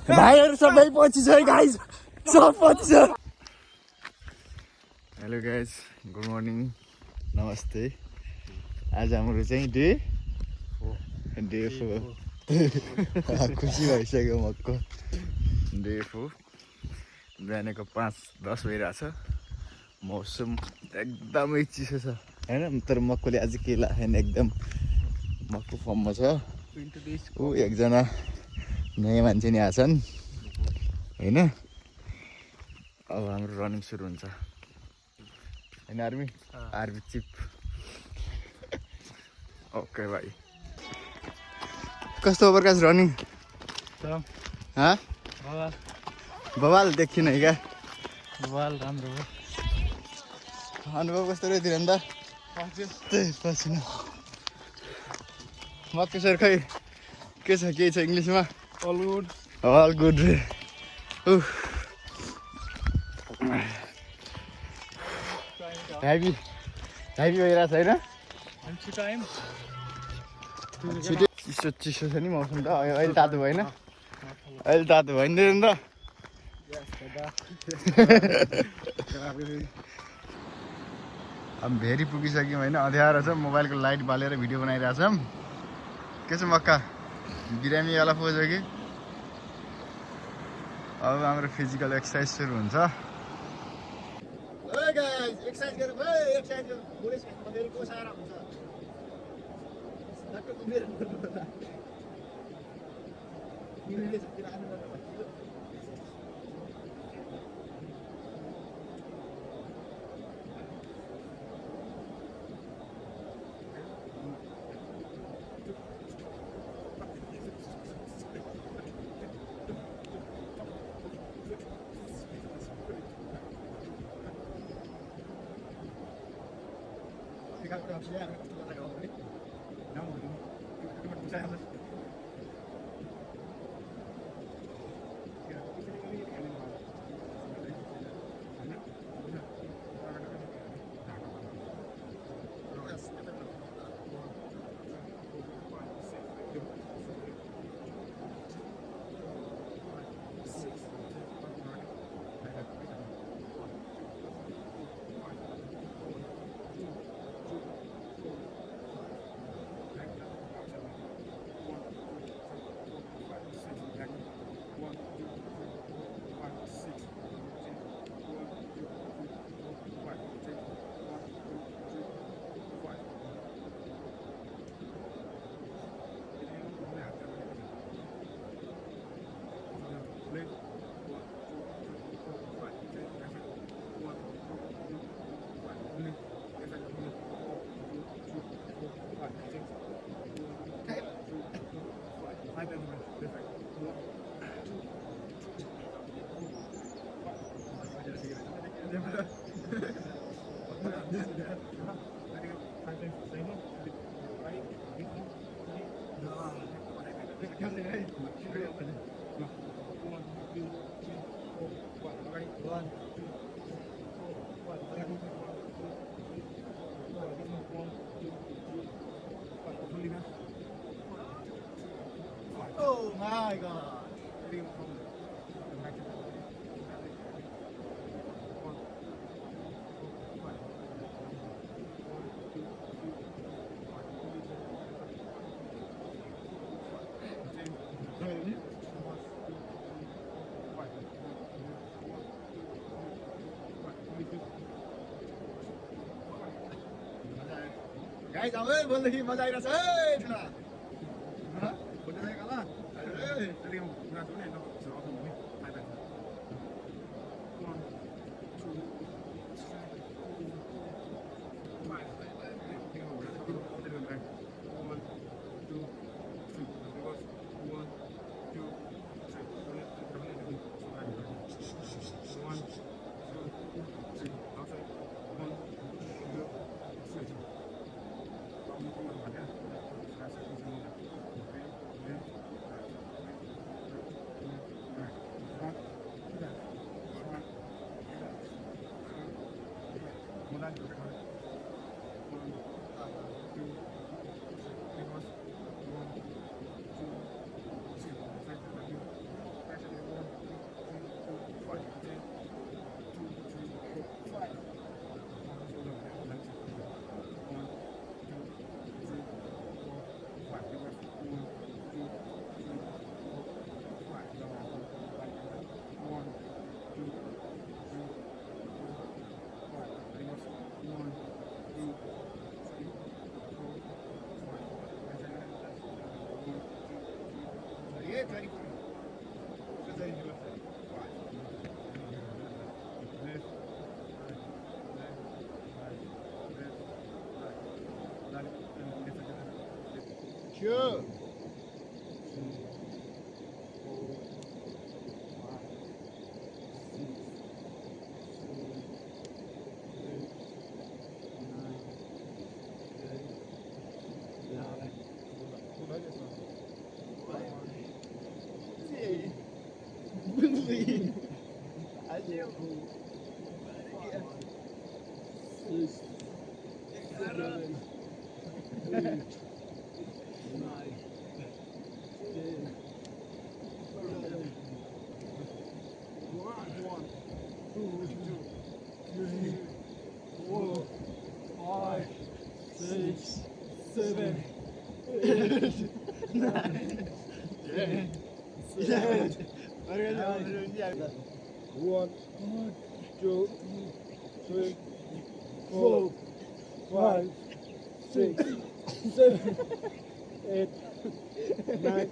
भाइहरु सबै पछि छ गाइस, सब पछि छ। हेलो गाइस, गुड मर्निङ, नमस्ते। आज हाम्रो चाहिँ डे 4 खुसी भइसक्यो मक्को। डे 4 बिहानको 5:10 भइरहेछ। मौसम एकदमै चिसो छ हैन, तर मक्कोले आज के लाखेन, एकदम मक्को फर्ममा छ। ऊ एकजना नयाँ मान्छे नि आछन् हैन। अब हाम्रो रनिङ सुरु हुन्छ हैन आर्मी? Army chief. ओके भाइ। कस्तो हो प्रकाश रनिङ? बवाल देखिन है क्या? बवाल राम्रो हो। अनुभव कस्तो रह्यो धीरेन्द्र? पसिना मक्के सर खै के छ, के छ इङ्ग्लिसमा? All good. अल गुड रे। हेभी भइरहेको छ होइन? छिटो चिसो छ नि मौसम त। अहिले तातो भएन, अहिले तातो भएन नि त। अब भेरी पुगिसक्यौँ होइन, अँध्यारो छ। मोबाइलको लाइट बालेर भिडियो बनाइरहेको छौँ। के छ मक्का, बिरामीवाला पोज हो कि? अब हाम्रो फिजिकल एक्सर्साइज सुरु हुन्छ। Oh my god. Guys, अब बोल्दै मजा आइरहेछ है ठुला। Sure. One, two, three, 4, 5, 6, 7, 8, 9,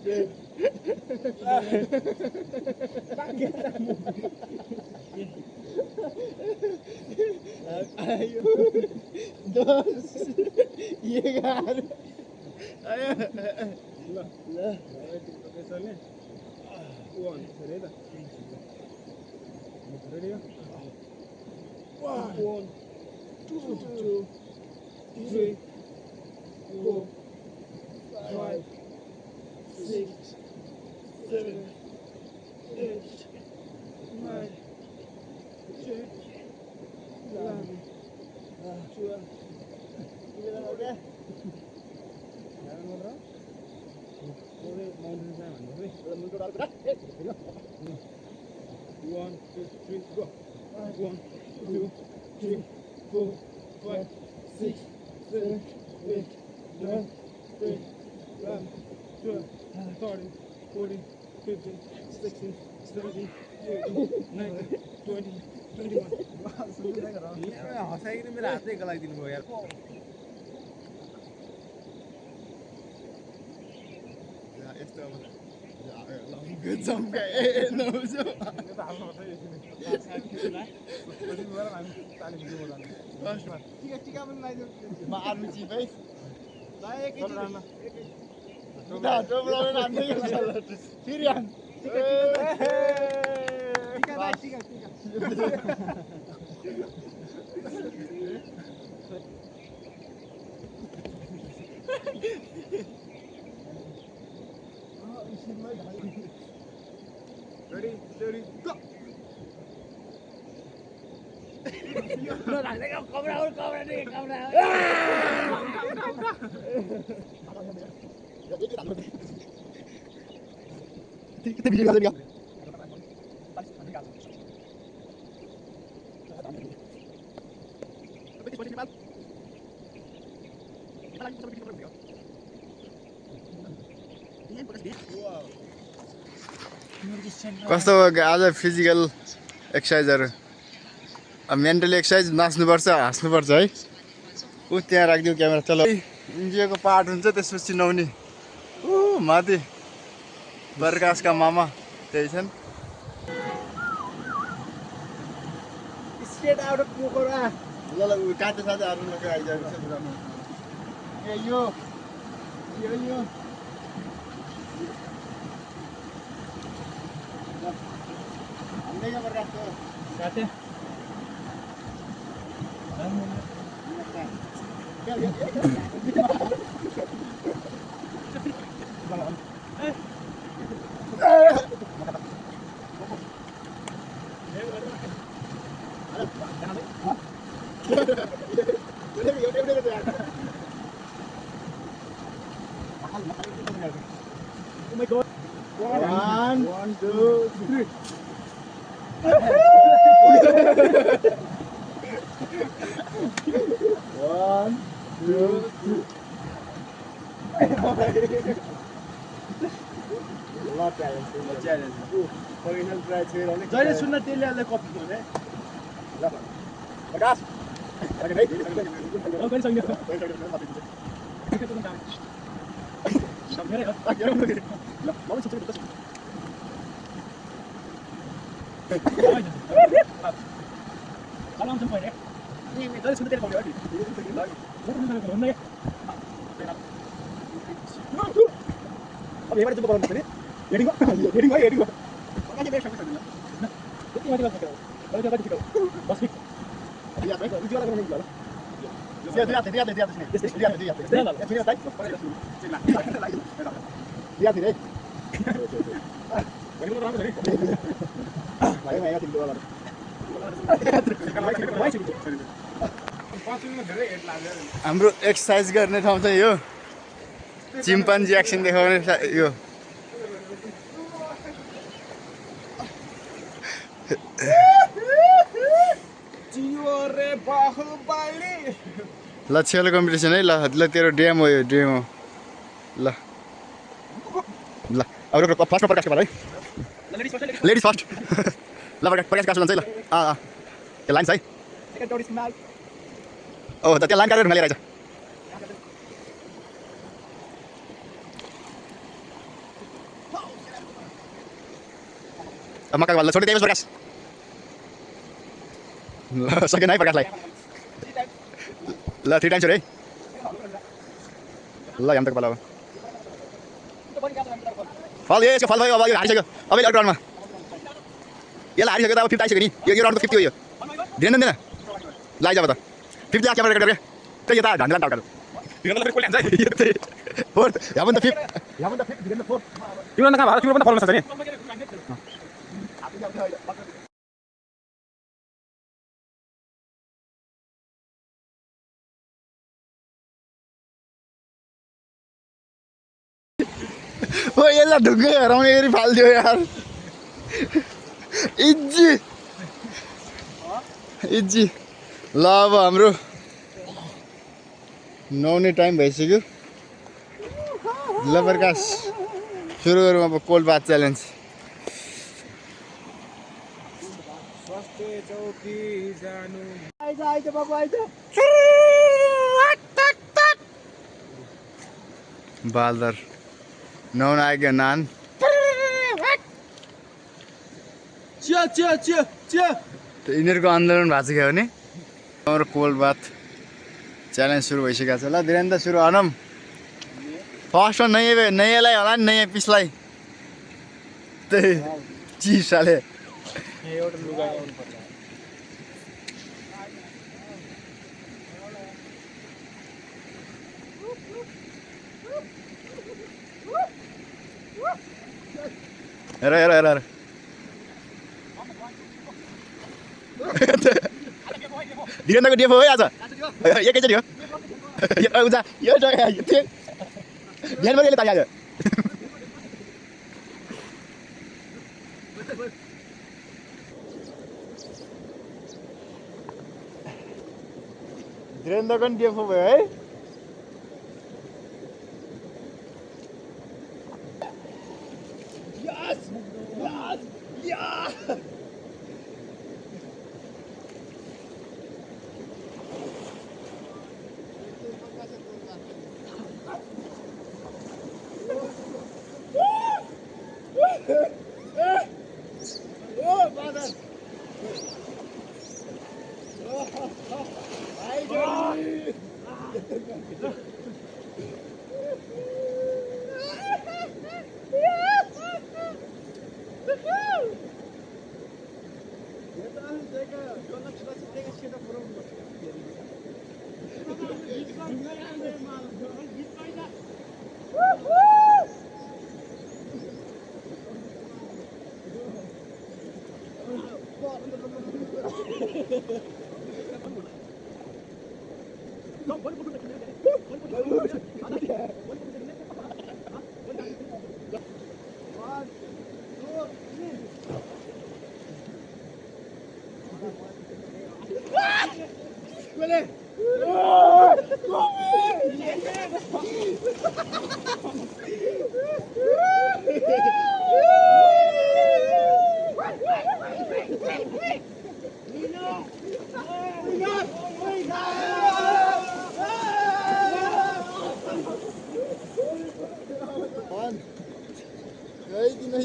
10, 1, 2, 3, 4, 5, 6, 7, 8, 9, 10, 11, 12. One, two, three, go. 1, 2, 3, 4, 5, 6, 7, 8, 9, 10, 11, 12, 13, 14, 15, 16, 17, 18, 19, 20, 21. हँसाइकन मेरो हातै गलाइदिनु भयो यार यस्तो अब चम्काए नहुन्छ टिका पनि लगाइदिनु म आर्मी चिफ है फेरि Ready, steady, go! Kita video kali ya. कस्तो आज फिजिकल एक्सर्साइजहरू मेन्टली एक्सर्साइज नाच्नुपर्छ हाँस्नुपर्छ है ऊ त्यहाँ राखिदिउँ क्यामेरा चलो इन्डियाको पार्ट हुन्छ त्यसपछि नौनी ऊ माथि प्रकाशका मामा त्यही छन् Straight out of Pokora. ल ल ऊ काटे साथै अरू लोक आइसकेको छ पुरानो ए यो हामीले के प्रकारको Kaate. Oh my god. 1, 2, 3 1, 2, 3 ल च्यालेन्ज पहिलो ट्राई चाहिँ जहिले सुन्न त्यसले अलि कपी गर्ने ल प्रकाश अरे पनि सक्ने अब यहीँबाट जुम्प गराउनु पर्छ नि हेडिङ भयो हेडिङ भयो अगाडि मेरो सबै सक्दैन यति माथि लाग्छ अब त्यो कति छिटो 10 फिट याद है उज्यालो गर्न निक्ल्यो ल दिया रे हाम्रो एक्सर्साइज गर्ने ठाउँ चाहिँ यो चिम्पान्जी एक्सन देखाउने यो ल छेलो कम्पिटिसन है ल तेरो डेम हो यो डेम हो ल ल अब फर्स्टमा प्रकाश है लेडिज फर्स्ट ल प्रकाश काट्छु भन्छ है ल त्यो लाइन छ है ओ त त्यहाँ लाइन काटेर ढुङ्गा लिएर आइज मक्का भल्ला छोडी दिएपछि प्रकाश ल सकेन है प्रकाशलाई ल 3 टाइम छोडे है ल यहाँ तक पाला फल यसको फल भयो अब यो हारिसक्यो अब यो राउन्डमा यसलाई हारिसक्यो त अब 50 आइसक्यो नि यो राउन्ड त 50 हो यो दिएन दिएन ल आइज अब त 50 ला क्यामेरा रेकर्ड त्यही यता ढान्डा टाउका तिमीहरुले फेरि कोले हान्छ है फोर्थ यहाँ त 5 यहाँ त 5 दिएन 4 तिमीहरु त कहाँ भयो तिमीहरु पनि फल्न सक्छ नि ओ यसलाई ढुङ्गै हराउने गरी फालिदियो यार इज्जी ल अब हाम्रो नुहाउने टाइम भइसक्यो ल प्रकाश सुरु गरौँ अब कोल्ड बाथ च्यालेन्ज बालदर नुहाउन आएको नान यिनीहरूको आन्दोलन भएको छ क्या भने हाम्रो कोल्ड बाथ च्यालेन्ज सुरु भइसकेको छ ल वीरेन्द्र सुरु हनम फर्स्टमा नयाँलाई होला नि नयाँ पिसलाई त्यही चिसाले हेर हेर हेर हेर वीरेन्द्रको डेफो है आज एकैचोटि हो उजा यो बिहान पनि यसले तालिहाल्यो वीरेन्द्रको पनि डेफो भयो है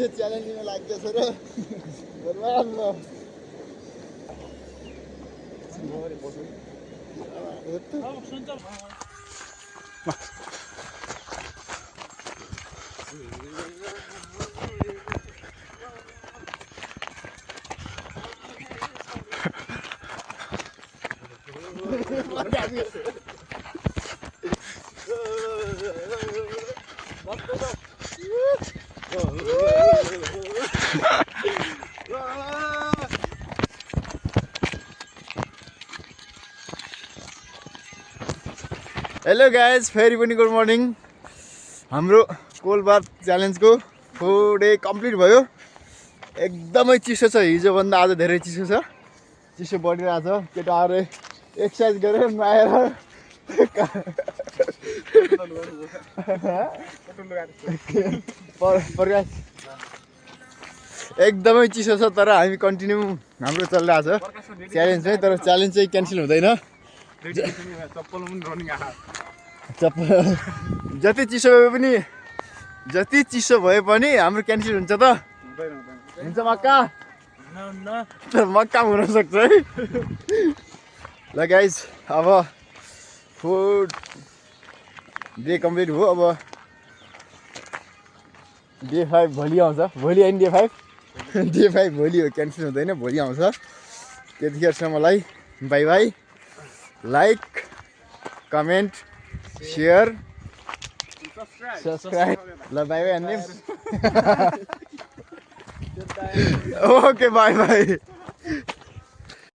यो च्यालेन्ज लिन लाग्दैछ र बर्बाद म हेलो गाइज, फेरि पनि गुड मर्निङ। हाम्रो कोलबार च्यालेन्जको 4 डे कम्प्लिट भयो। एकदमै चिसो छ, हिजोभन्दा आज धेरै चिसो छ, चिसो बढिरहेछ। केटाहरू एक्सर्साइज गरेर नुहाएर प्रकाश एकदमै चिसो छ, तर हामी कन्टिन्यू हाम्रो चलिरहेछ च्यालेन्ज चाहिँ। तर च्यालेन्ज चाहिँ क्यान्सल हुँदैन। जति चिसो भए पनि हाम्रो क्यान्सल हुन्छ त? हुन्छ मक्का? मक्का हुन सक्छ है। ल गाइज, अब 4 डे कम्प्लिट भयो। अब डे 5 भोलि आउँछ। भोलि होइन, डे 5 भोलि हो, क्यान्सल हुँदैन, भोलि आउँछ। त्यतिखेरसम्मलाई bye bye. Like, comment, share, subscribe. ल बाई बाई अन्ने। Okay bye by.